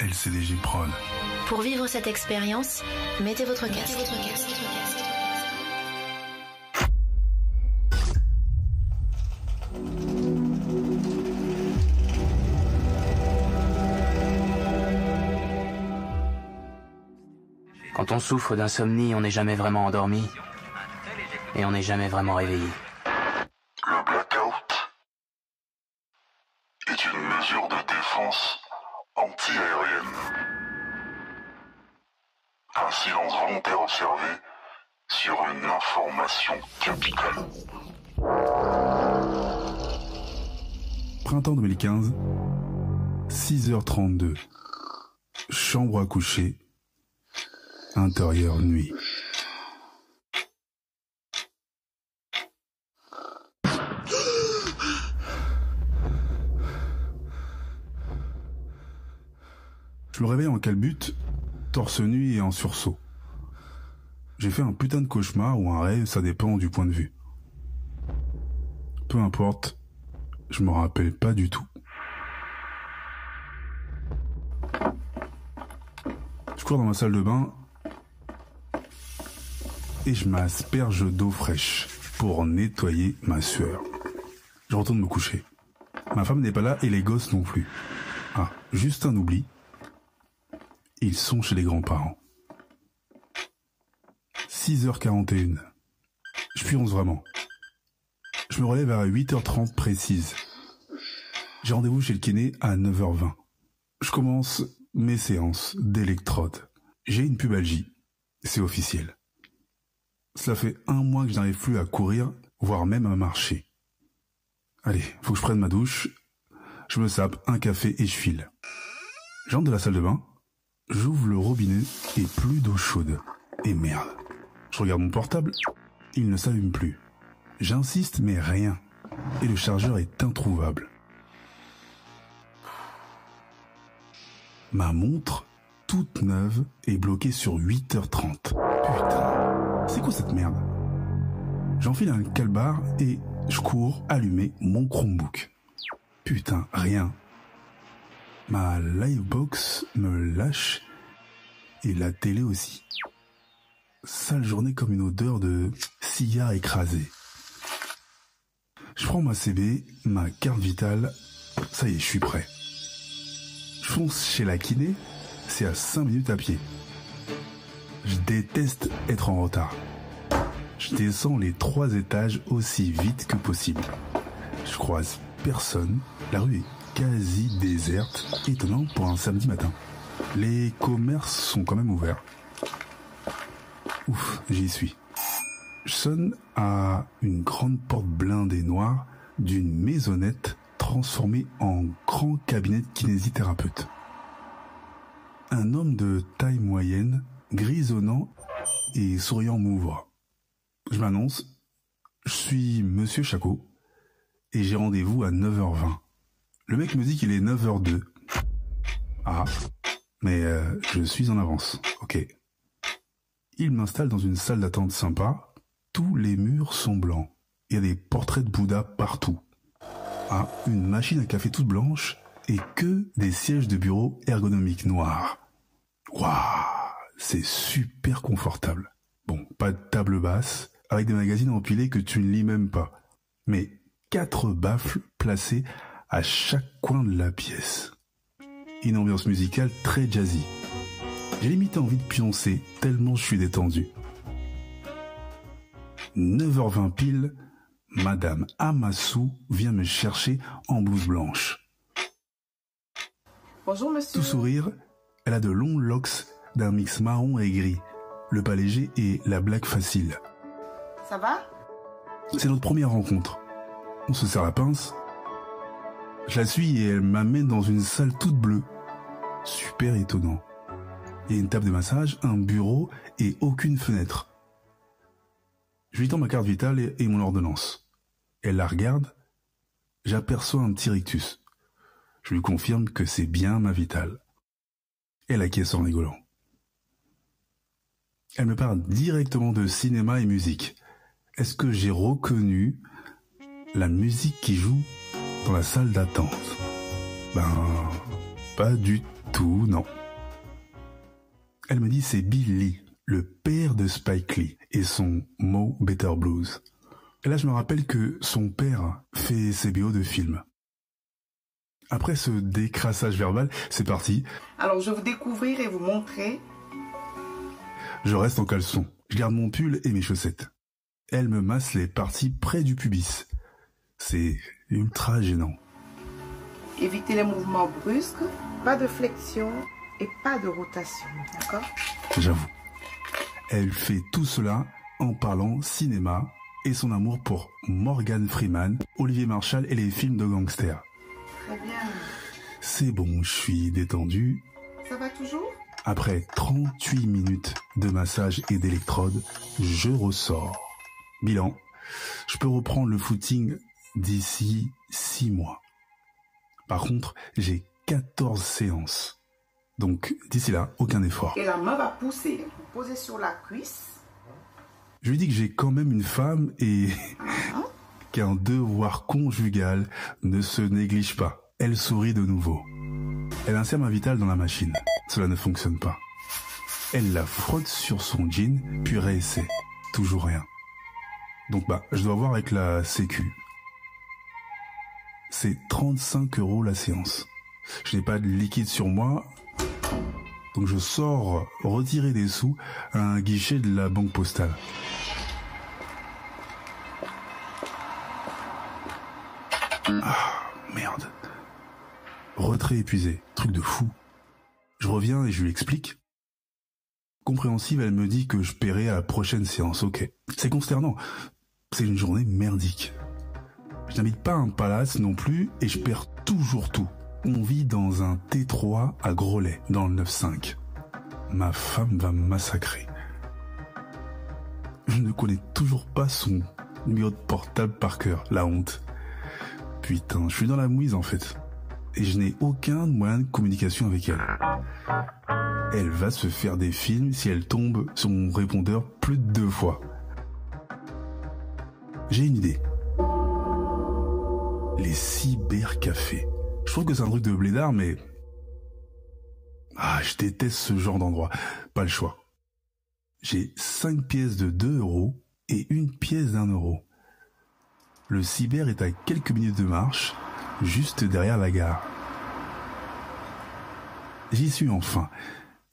LCDG Prod. Pour vivre cette expérience, mettez votre casque. Quand on souffre d'insomnie, on n'est jamais vraiment endormi et on n'est jamais vraiment réveillé. Le blackout est une mesure de défense anti-aérienne. Un silence volontaire observé sur une information capitale. Printemps 2015, 6h32. Chambre à coucher. Intérieur nuit. Je me réveille en calbute, torse nu et en sursaut. J'ai fait un putain de cauchemar ou un rêve, ça dépend du point de vue. Peu importe, je me rappelle pas du tout. Je cours dans ma salle de bain et je m'asperge d'eau fraîche pour nettoyer ma sueur. Je retourne me coucher. Ma femme n'est pas là et les gosses non plus. Ah, juste un oubli. Ils sont chez les grands-parents. 6h41. Je pionce vraiment. Je me relève à 8h30 précise. J'ai rendez-vous chez le kiné à 9h20. Je commence mes séances d'électrode. J'ai une pubalgie. C'est officiel. Cela fait 1 mois que je n'arrive plus à courir, voire même à marcher. Allez, faut que je prenne ma douche. Je me sape un café et je file. J'entre de la salle de bain. J'ouvre le robinet et plus d'eau chaude. Et merde. Je regarde mon portable. Il ne s'allume plus. J'insiste mais rien. Et le chargeur est introuvable. Ma montre, toute neuve, est bloquée sur 8h30. Putain, c'est quoi cette merde? J'enfile un calbar et je cours allumer mon Chromebook. Putain, rien. Ma livebox me lâche et la télé aussi. Sale journée comme une odeur de cigare écrasé. Je prends ma CB, ma carte vitale, ça y est, je suis prêt. Je fonce chez la kiné, c'est à 5 minutes à pied. Je déteste être en retard. Je descends les 3 étages aussi vite que possible. Je croise personne, la rue est quasi déserte, étonnant pour un samedi matin. Les commerces sont quand même ouverts. Ouf, j'y suis. Je sonne à une grande porte blindée noire d'une maisonnette transformée en grand cabinet de kinésithérapeute. Un homme de taille moyenne, grisonnant et souriant m'ouvre. Je m'annonce, je suis Monsieur Chacot et j'ai rendez-vous à 9h20. Le mec me dit qu'il est 9h02. Ah, mais je suis en avance, ok. Il m'installe dans une salle d'attente sympa. Tous les murs sont blancs. Il y a des portraits de Bouddha partout. Ah, une machine à café toute blanche et que des sièges de bureau ergonomiques noirs. Waouh, c'est super confortable. Bon, pas de table basse, avec des magazines empilés que tu ne lis même pas. Mais 4 baffles placés à chaque coin de la pièce. Une ambiance musicale très jazzy. J'ai limite envie de pioncer tellement je suis détendu. 9h20 pile, Madame Amassou vient me chercher en blouse blanche. Bonjour monsieur. Tout sourire, elle a de longs locks d'un mix marron et gris, le pas léger et la blague facile. Ça va? C'est notre première rencontre. On se serre la pince. Je la suis et elle m'amène dans une salle toute bleue. Super étonnant. Il y a une table de massage, un bureau et aucune fenêtre. Je lui tends ma carte vitale et mon ordonnance. Elle la regarde. J'aperçois un petit rictus. Je lui confirme que c'est bien ma vitale. Elle acquiesce en rigolant. Elle me parle directement de cinéma et musique. Est-ce que j'ai reconnu la musique qui joue dans la salle d'attente? Pas du tout, non. Elle me dit c'est Bill Lee, le père de Spike Lee et son Mo Better Blues. Et là je me rappelle que son père fait ses BO de films. Après ce décrassage verbal, c'est parti. Alors je vais vous découvrir et vous montrer. Je reste en caleçon, je garde mon pull et mes chaussettes. Elle me masse les parties près du pubis. C'est ultra gênant. Évitez les mouvements brusques, pas de flexion et pas de rotation, d'accord? J'avoue. Elle fait tout cela en parlant cinéma et son amour pour Morgan Freeman, Olivier Marshall et les films de gangsters. Très bien. C'est bon, je suis détendu. Ça va toujours? Après 38 minutes de massage et d'électrode, je ressors. Bilan, je peux reprendre le footing d'ici 6 mois. Par contre, j'ai 14 séances. Donc, d'ici là, aucun effort. Et la main va pousser. Vous posez sur la cuisse. Je lui dis que j'ai quand même une femme et qu'un devoir conjugal ne se néglige pas. Elle sourit de nouveau. Elle insère ma vitale dans la machine. Cela ne fonctionne pas. Elle la frotte sur son jean, puis réessaie. Toujours rien. Donc je dois voir avec la sécu. C'est 35 € la séance. Je n'ai pas de liquide sur moi, donc je sors retirer des sous à un guichet de la banque postale. Ah, merde. Retrait épuisé, truc de fou. Je reviens et je lui explique. Compréhensive, elle me dit que je paierai à la prochaine séance, ok. C'est consternant. C'est une journée merdique. Je n'habite pas un palace non plus et je perds toujours tout. On vit dans un T3 à Grollet, dans le 9-5. Ma femme va me massacrer. Je ne connais toujours pas son numéro de portable par cœur, la honte. Putain, je suis dans la mouise en fait. Et je n'ai aucun moyen de communication avec elle. Elle va se faire des films si elle tombe sur mon répondeur plus de 2 fois. J'ai une idée. Les cybercafés. Je trouve que c'est un truc de blédard, mais... je déteste ce genre d'endroit. Pas le choix. J'ai 5 pièces de 2 € et 1 pièce d'1 €. Le cyber est à quelques minutes de marche, juste derrière la gare. J'y suis enfin.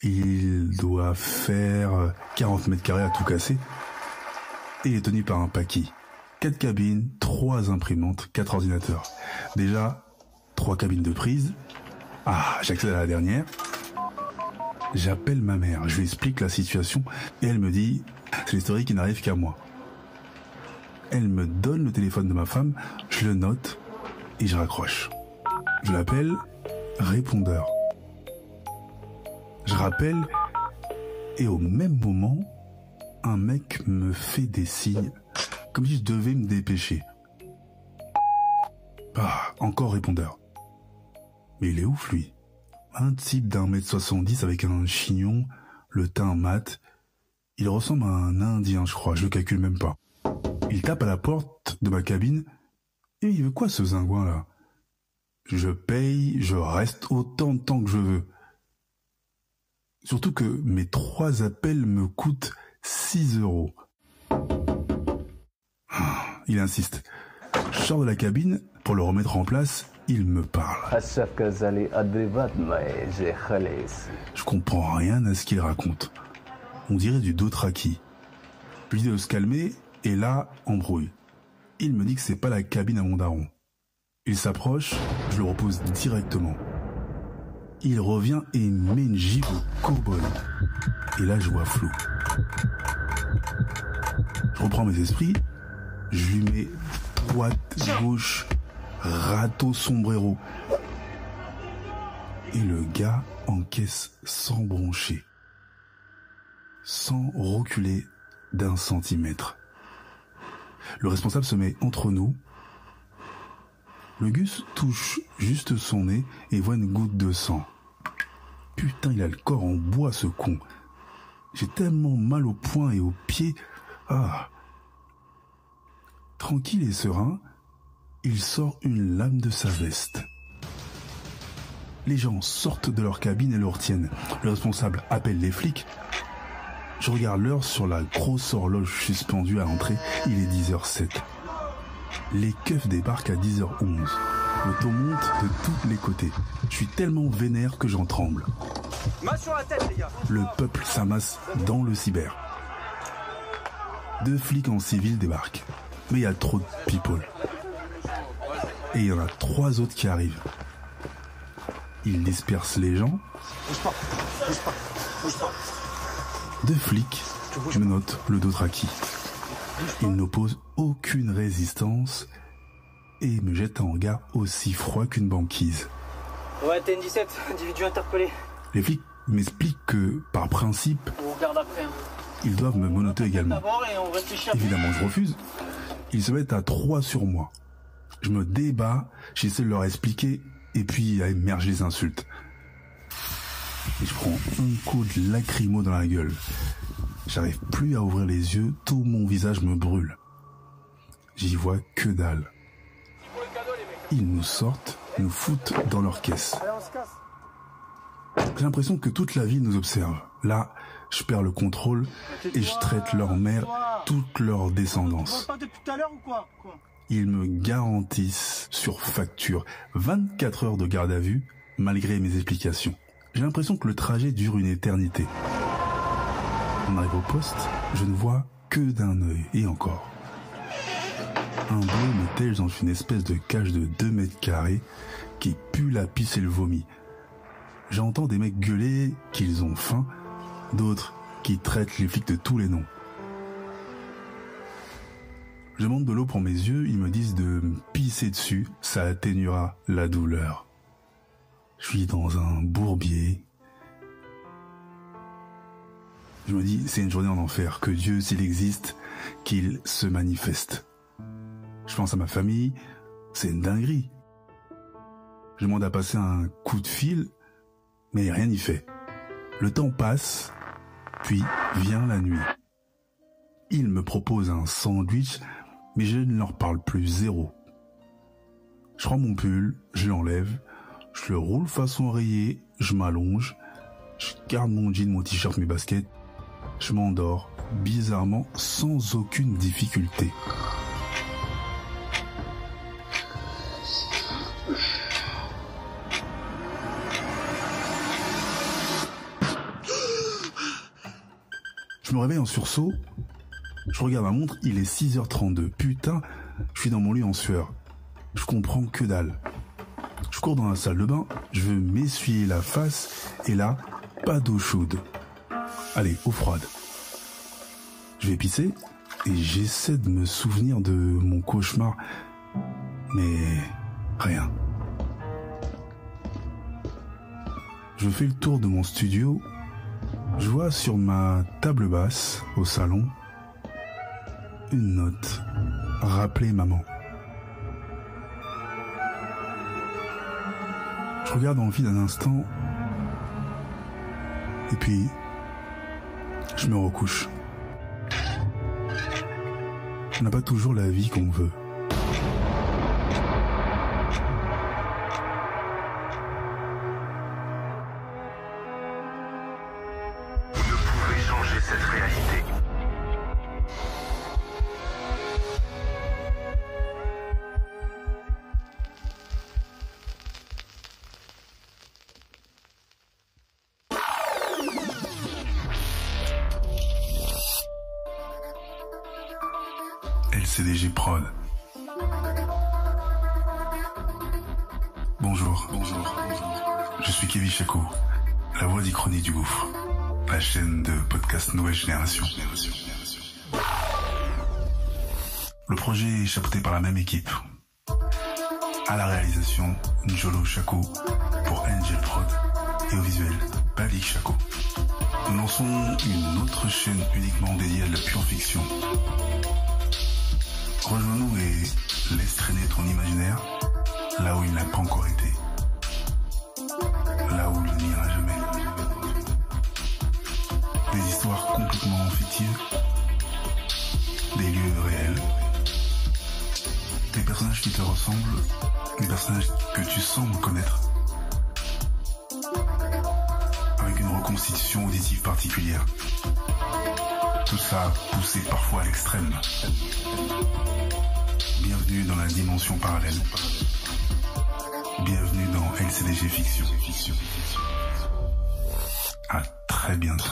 Il doit faire 40 mètres carrés à tout casser. Et il est tenu par un paquis. 4 cabines, 3 imprimantes, 4 ordinateurs. Déjà, 3 cabines de prise. J'accède à la dernière. J'appelle ma mère, je lui explique la situation et elle me dit « C'est l'historique qui n'arrive qu'à moi ». Elle me donne le téléphone de ma femme, je le note et je raccroche. Je l'appelle, répondeur. Je rappelle et au même moment, un mec me fait des signes comme si je devais me dépêcher. Encore répondeur. Mais il est ouf lui. Un type d'1m70 avec un chignon, le teint mat. Il ressemble à un Indien, je crois, je le calcule même pas. Il tape à la porte de ma cabine. Et il veut quoi ce zingouin là? Je paye, je reste autant de temps que je veux. Surtout que mes 3 appels me coûtent 6 €. Il insiste. Je sors de la cabine pour le remettre en place. Il me parle. Je comprends rien à ce qu'il raconte. On dirait du Dothraki. Je lui dis de se calmer et là, embrouille. Il me dit que c'est pas la cabine à mon daron. Il s'approche, je le repose directement. Il revient et il me met une gifle au cow-boy. Et là, je vois flou. Je reprends mes esprits, je lui mets droite, gauche, râteau, sombrero. Et le gars encaisse sans broncher, sans reculer d'1 centimètre. Le responsable se met entre nous. Le Gus touche juste son nez et voit une goutte de sang. Putain, il a le corps en bois, ce con. J'ai tellement mal aux poings et aux pieds. Tranquille et serein, il sort une lame de sa veste. Les gens sortent de leur cabine et le retiennent. Le responsable appelle les flics. Je regarde l'heure sur la grosse horloge suspendue à l'entrée. Il est 10h07. Les keufs débarquent à 10h11. Le ton monte de tous les côtés. Je suis tellement vénère que j'en tremble. Sur la tête, les gars. Le peuple s'amasse dans le cyber. 2 flics en civil débarquent. Mais il y a trop de people. Et il y en a 3 autres qui arrivent. Ils dispersent les gens. Bouge pas. 2 flics me notent le dos traqué. Ils n'opposent aucune résistance et me jettent un regard aussi froid qu'une banquise. Ouais, TN17, individu interpellé. Les flics m'expliquent que, par principe, On regarde après. ils doivent me menotter également. D'abord et on réfléchit après. Évidemment, je refuse. Ils se mettent à 3 sur moi. Je me débats, j'essaie de leur expliquer, et puis à émerger les insultes. Et je prends un coup de lacrymo dans la gueule. J'arrive plus à ouvrir les yeux, tout mon visage me brûle. J'y vois que dalle. Ils nous sortent, nous foutent dans leur caisse. Allez, on se casse. J'ai l'impression que toute la ville nous observe. Là, je perds le contrôle et je traite leur mère, toute leur descendance. Tu vois pas depuis tout à l'heure ou quoi? Ils me garantissent sur facture 24 heures de garde à vue, malgré mes explications. J'ai l'impression que le trajet dure une éternité. On arrive au poste, je ne vois que d'un œil, et encore. Un bleu me tège dans une espèce de cage de 2 mètres carrés qui pue la pisse et le vomi. J'entends des mecs gueuler qu'ils ont faim, d'autres qui traitent les flics de tous les noms. Je demande de l'eau pour mes yeux, ils me disent de me pisser dessus, ça atténuera la douleur. Je suis dans un bourbier. Je me dis, c'est une journée en enfer, que Dieu, s'il existe, qu'il se manifeste. Je pense à ma famille, c'est une dinguerie. Je demande à passer un coup de fil, mais rien n'y fait. Le temps passe, puis vient la nuit. Ils me proposent un sandwich, mais je ne leur parle plus, zéro. Je prends mon pull, je l'enlève, je le roule façon oreiller, je m'allonge, je garde mon jean, mon t-shirt, mes baskets, je m'endors, bizarrement, sans aucune difficulté. Je me réveille en sursaut, je regarde ma montre, il est 6h32. Putain, je suis dans mon lit en sueur. Je comprends que dalle. Je cours dans la salle de bain, je veux m'essuyer la face, et là, pas d'eau chaude. Allez, eau froide. Je vais pisser, et j'essaie de me souvenir de mon cauchemar, mais rien. Je fais le tour de mon studio, je vois sur ma table basse, au salon, une note. Rappeler maman. Je regarde en vide un instant, et puis, je me recouche. On n'a pas toujours la vie qu'on veut. Vous ne pouvez changer cette réalité. LCDG Prod. Bonjour. Je suis Kevin Chaco, la voix d'Ichronie du Gouffre, la chaîne de podcast Nouvelle Génération. Le projet est chapeauté par la même équipe. À la réalisation, Njolo Chaco pour Angel Prod et au visuel, Balik Chaco. Nous lançons une autre chaîne uniquement dédiée à de la pure fiction. Rejoins-nous et laisse traîner ton imaginaire là où il n'a pas encore été. Là où il n'ira jamais. Des histoires complètement fictives. Des lieux réels. Des personnages qui te ressemblent. Des personnages que tu sembles connaître. constitution auditive particulière. Tout ça poussé parfois à l'extrême. Bienvenue dans la dimension parallèle. Bienvenue dans LCDG Fiction. À très bientôt.